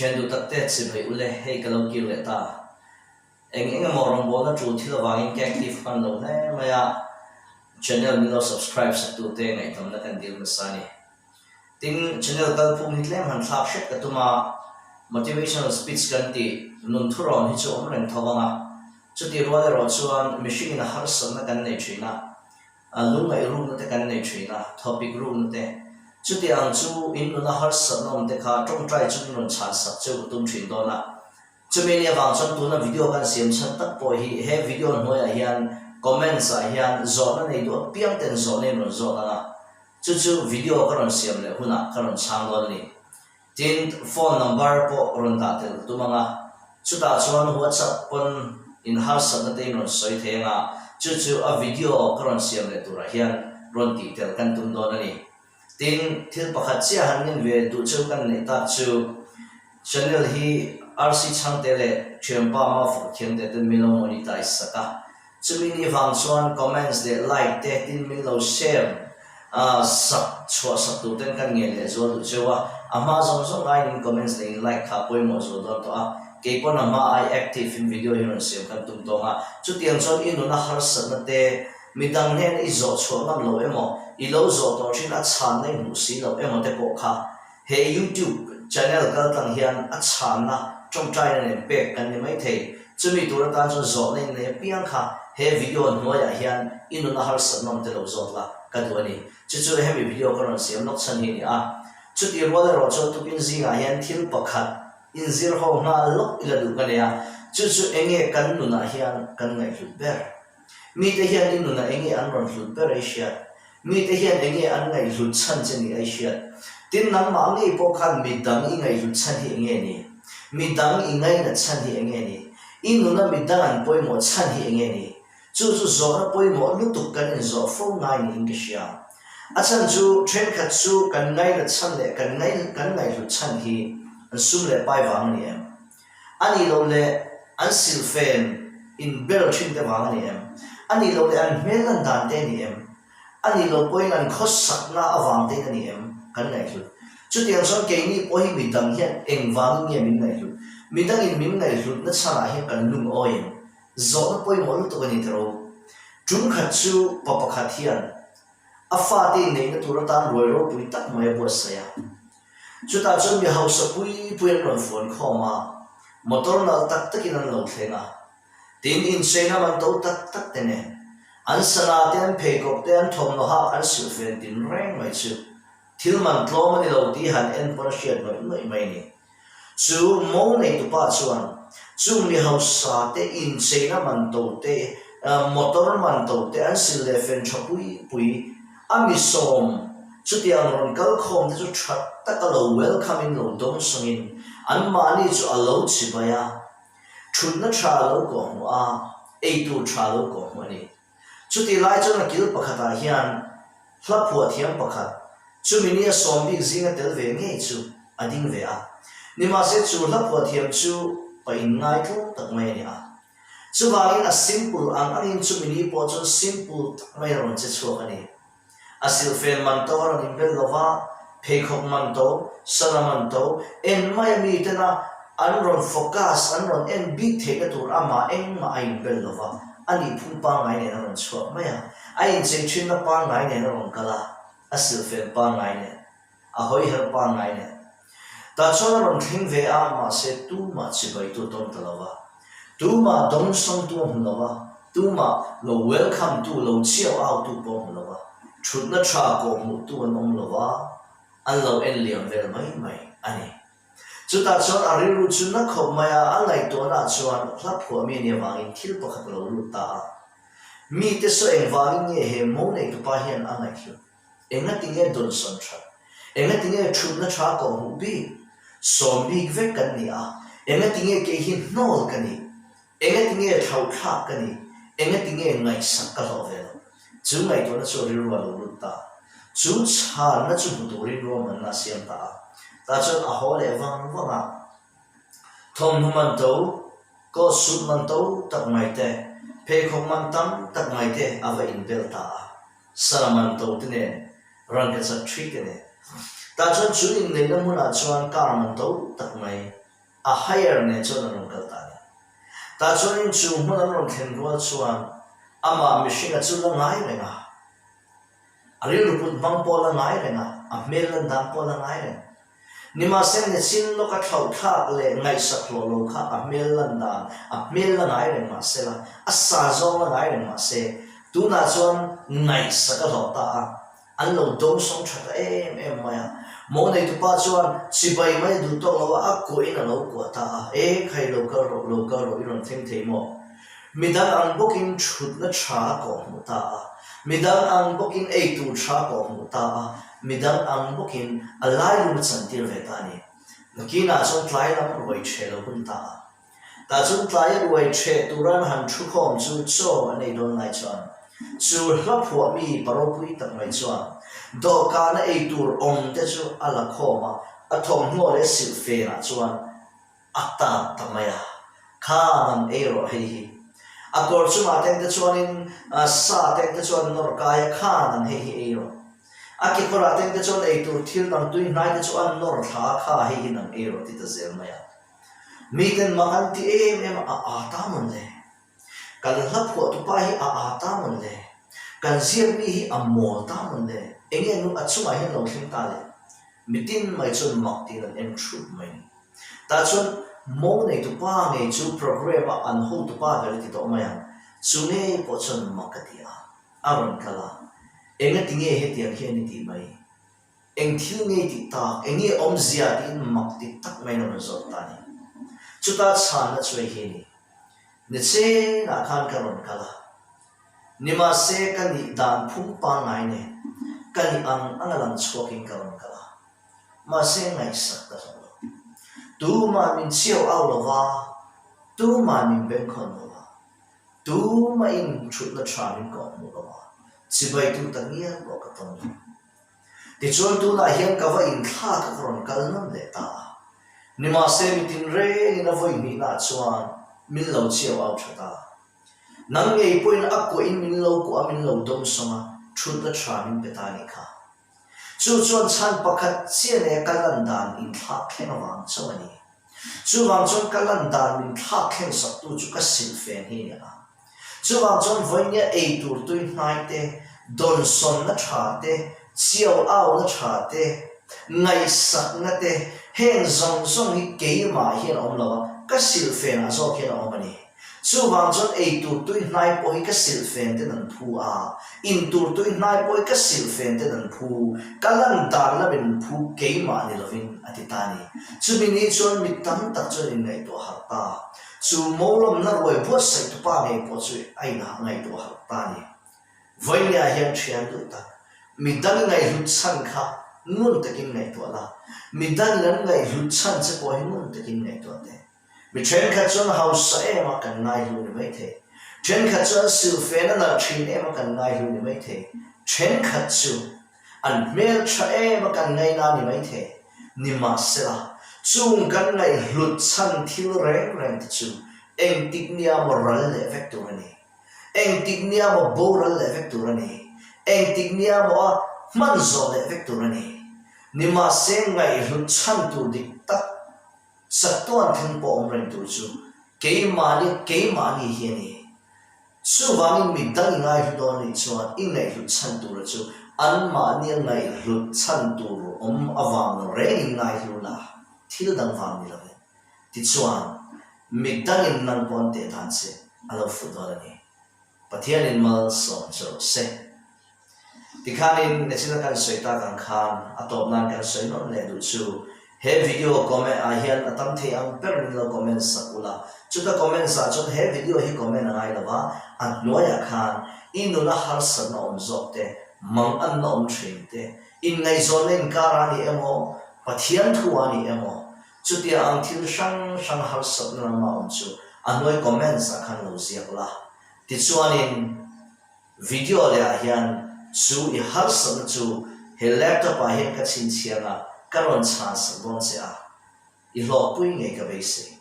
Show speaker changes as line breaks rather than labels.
chen du tak te chi bai ule hei kalau ki le ta eng morong bo na chu thil wangin ke active kan lo ne maya channel mi lo subscribe sa tu te ngai tam na kan dil na sani tin channel kal phum hi tlem han thlak shet ka tuma motivational speech kan ti nun thuron hi chu om reng thawanga chuti ro le ro chuan machine na har san na kan nei thina lungai room na te kan nei thina topic room na te chuti ang chu in na har san nom te kha tong try chu nun chan sak chu tum thin do na chumi ne wang chon tu na video kan siam chan tak po hi he video noi a hian comments a hian zo na nei do piang ten zo ne no zo na chu video ka ron siam le huna ka ron chang lo ni tin phone number po ron da tel tu manga chuta chuan WhatsApp pon in har san na te ron soi the nga chu a video ka ron siam le tu ra hian ron ti tel kan tum do na ni tin thil pakhat chia han ngin ve tu chu kan nei ta chu channel hi RC chang te le thiam pa ma fu thiam te tin milo monetize saka chumi ni wang chuan comments de like te tin milo share sak chua sak tu ten kan nge le zo tu chewa ama zong zong ai in comments de like kha poi mo zo do to a ke pon ama ai active in video hi ron siam kan tum to nga chu tiang chon in na har san na te midang nen i zo chho ngam lo emo i lo zo to thin a chan nei mu si lo emo te ko kha he YouTube channel kal tang hian a chan na trong trai ne pek kan ni mai thei chumi tur ta chu zo nei ne piang kha he video no ya hian in na har san nom te lo zo la ka du ani chu he video ko ron siam nok chan hi ni a chu ti ro le ro chu tu pin zinga hian thil pakhat in zir ho na lok ila du ka ne a chu enge kan nu na hian kan ngai hlut ber mi te hian in nu na enge an ron hlut ber asia mi te hian enge an ngai hlut chan cheni asia tin nang ma ngi po khan mi dang i ngai hlut chan hi enge ni mi dang i ngai na chan hi enge ni in nu na mi dang an poi mo chan hi enge ni chu zo na poi mo lu tu kan in zo fo ngai ni in asia a chan chu train khat chu kan ngai na chan le kan ngai hlut chan hi an sum le pai wang ni em ani lo le an sil fen in bel thin te wang ni em ani lo le an hmel an dan te ni em ani lo poi an khos sak na awang te ni em kan ngai hlut chu tiang son ke ni po hi mi dang hian eng wang nge min ngai hlut mi dang in min ngai hlut na chana hi kan lung oin zo na poi mo lu to ni tro chung khat chu papa khat hian a fa te nei na tur tan roi ro pui tak mai bo sa ya chu ta chon mi house pui ron phone kho ma motor na tak tak in an lo thlenga tin in sena man to tak te ne an sana ten phe kop te an thom no ha an sil fen tin reng mai chu thil man tlo mani lo ti han en por shiat noi mai ni chu mo nei tu pa chuan chu mi house sa te in sena man to te motor man to te an sil le fen pui ami som chu tiang ron kal khom te chu that tak lo welcome in lo dong songin an mani chu alo chi baya thun na tha lo ko a ei tu tha lo ko mani chu ti lai chu na kil pakhata hian hlap hu thiam pakhat chu mini som big zinga tel ve nge chu ading ve a nima se chu hlap hu thiam chu pa in ngai thu tak mai ni a chu wangin a simple ang chu mini po chu simple tak mai ron che chu ani asil fen man to ron in bel lova pheikhok man to sana man to en mai mi tena an ron focus an ron en big theka tur ama eng ma ai bel lova ani phum pa ngai ne ron chwa maya ai che chin na pa ngai ne ron kala asil fen pa ngai ne a hoi her pa ngai ne ta chona ron thing ve a ma se tu ma chi bai tu ton talawa tu ma dong song tu hum lawa tu ma lo welcome tu lo chiao out tu po hum lawa thut na tha ko mu tu an om lawa an lo en liam vel mai ani chu ta chon ari ru chu na khop maya an lai to na chuan hlap phu mi ne wangin thil pakhat lo lu ta mi te so eng wangin nge he mo nei tu pa hian an lai thlu enga tinge don son tha enga tinge thut na tha ko mu bi som bi ve kan ni a enga tinge ke hi nol kan ni enga tinge thau tha kan ni enga tinge ngai sak ka lo ve chu ngai to na so ri ru lo lu ta chu chan na chu bu ri ro man na siam ta ta chon a ho le wang a thom nu man to ko su man to tak mai te phe khom man tam tak mai te ava in bel ta sara man to te ne ran ka sa tri te ne ta chon chu in nei na mun a chuan kar man to tak mai a higher ne chon an kal ta ni ta chon in chu mun an ron khen ro chuan ama mishing a chu la ngai renga ari ruput bang pola ngai renga a melan dam pola ngai renga nima sen ne chin lo ka thau thak le ngai sak lo lo kha a melan dan a melan ngai renga se la a sa zo la ngai renga se tu na chon ngai sak lo ta an lo dom song that em maya mo nei tu pa chuan chi bai mai du to lo a ko in a lo ko ta e khai lo ka ro I ron theng thei mo midang ang booking chut na cha ko mu ta midang ang booking ei tu cha ko mu ta midang ang booking alai lu chan tir ve ta ni nakina chon tlai lam roi che lo hun ta ta chon tlai roi che tu ran han thu khom chu cho nei don lai chuan chu hla phua mi paro pui tak mai chuan do ka na ei tur om te chu ala khoma a thom hno le sil fe na chuan ata tamaya kha nam ei ro hei a kor chu ma teng te chuan in sa teng te chuan nor kaya kha nam hei ei ro a ki kora teng te chuan ei tur thil nam tui nai te chuan nor tha kha hei nam ei ro ti ta zel maya mi ten mangan ti em a ta mon le kan hla phua tu pa hi a ta mon le kan ziak mi hi a mol ta mon le enge nu achuma hi lo thing ta le mitin mai chon mak ti ran em thut mai ta chon mo nei tu pa nge chu program an ho tu pa ver ti to mai chu ne po chon mak ti a aron kala enge ti nge he ti an he ni ti mai eng thil nge ti ta enge om zia ti mak ti tak mai no zo ta ni chu ta chan na chwe he ni ne che na khan karon kala nima se kan ni dan phum pa ngai ne kan ang angalang choking karon kala ma se ngai sak ta so tu ma min chiao au lo wa tu ma min ben khon lo wa tu ma in chut na tra min ko mu lo wa chi bai tu ta nia ko ka ton ti chon tu na hian ka va in kha ka karon kal nam le ta nima se mi tin re ni na voi mi na chuan min lo chiao au thata nang ngei point a ko in min lo ko amin lo dom songa chut na tra min petani kha chu chuan chan pakhat chian e kalan dan in thla khen wang chawani chu wang chon kalan dan min thla khen sak tu chu ka sil fen hi ni a chu wang chon voinya ei tur tui hnai te don son na tha te chiao au na tha te ngai sak na te heng zong zong hi ke ma hian om lo ka sil fen a zo khen om ani chu wang chon ei tur tui hnai po hi ka sil fen te nan phu a in tur tui hnai po hi ka sil fen te nan phu kalan dan na bin phu ke ma ni lovin atitani chu mi ni chon mi tam tak chon in ngai to ha ta chu molom na roi bo sai tu pa ngai po chu ai na ngai to ha ta ni voinya hian thian tu ta mi dang ngai lut chan kha nun takin ngai to la mi dang nan ngai lut chan che po hi nun takin ngai to te mi chen kha chon house sa e ma kan ngai lu ni mai the chen kha chon sil fe na thin e ma kan ngai lu ni mai the chen kha chu an mel cha e ma kan ngai na ni mai the ni ma se la chung kan ngai lut chan thil reng reng chu eng tik nia mo ral le vector ni eng tik nia mo bo ral le vector ni eng tik nia mo man zo le vector ni ma se ngai lut chan tu dik tak satuan thing po om reng tu chu ke mani hi ni chu wangin mi dang ngai hu do ni chuan in ngai hu chan tu ra chu an ma ni ngai hu chan tu om awang re ngai hu la thil dang wang ni la ti chuan mi dang in nang pon te than se alo fu do ni pathian in mal so cho se ti khanin ne sina kan soita kan khan atop nan kan soi non le du chu he video comment a hian atam the ang per min lo comment sakula chuta comment sa chon he video hi comment angai lawa an noya khan inuna har san om zok te mang an na om thrin te in ngai zon len karani emo pathian thuani emo chutia ang thil sang har san na ma om chu anoi comment sa khan lo ziak la ti chuanin video le a hian chu I har san chu he laptop a hian ka chin chianga karon chance bon se a I lo pui nge ka be se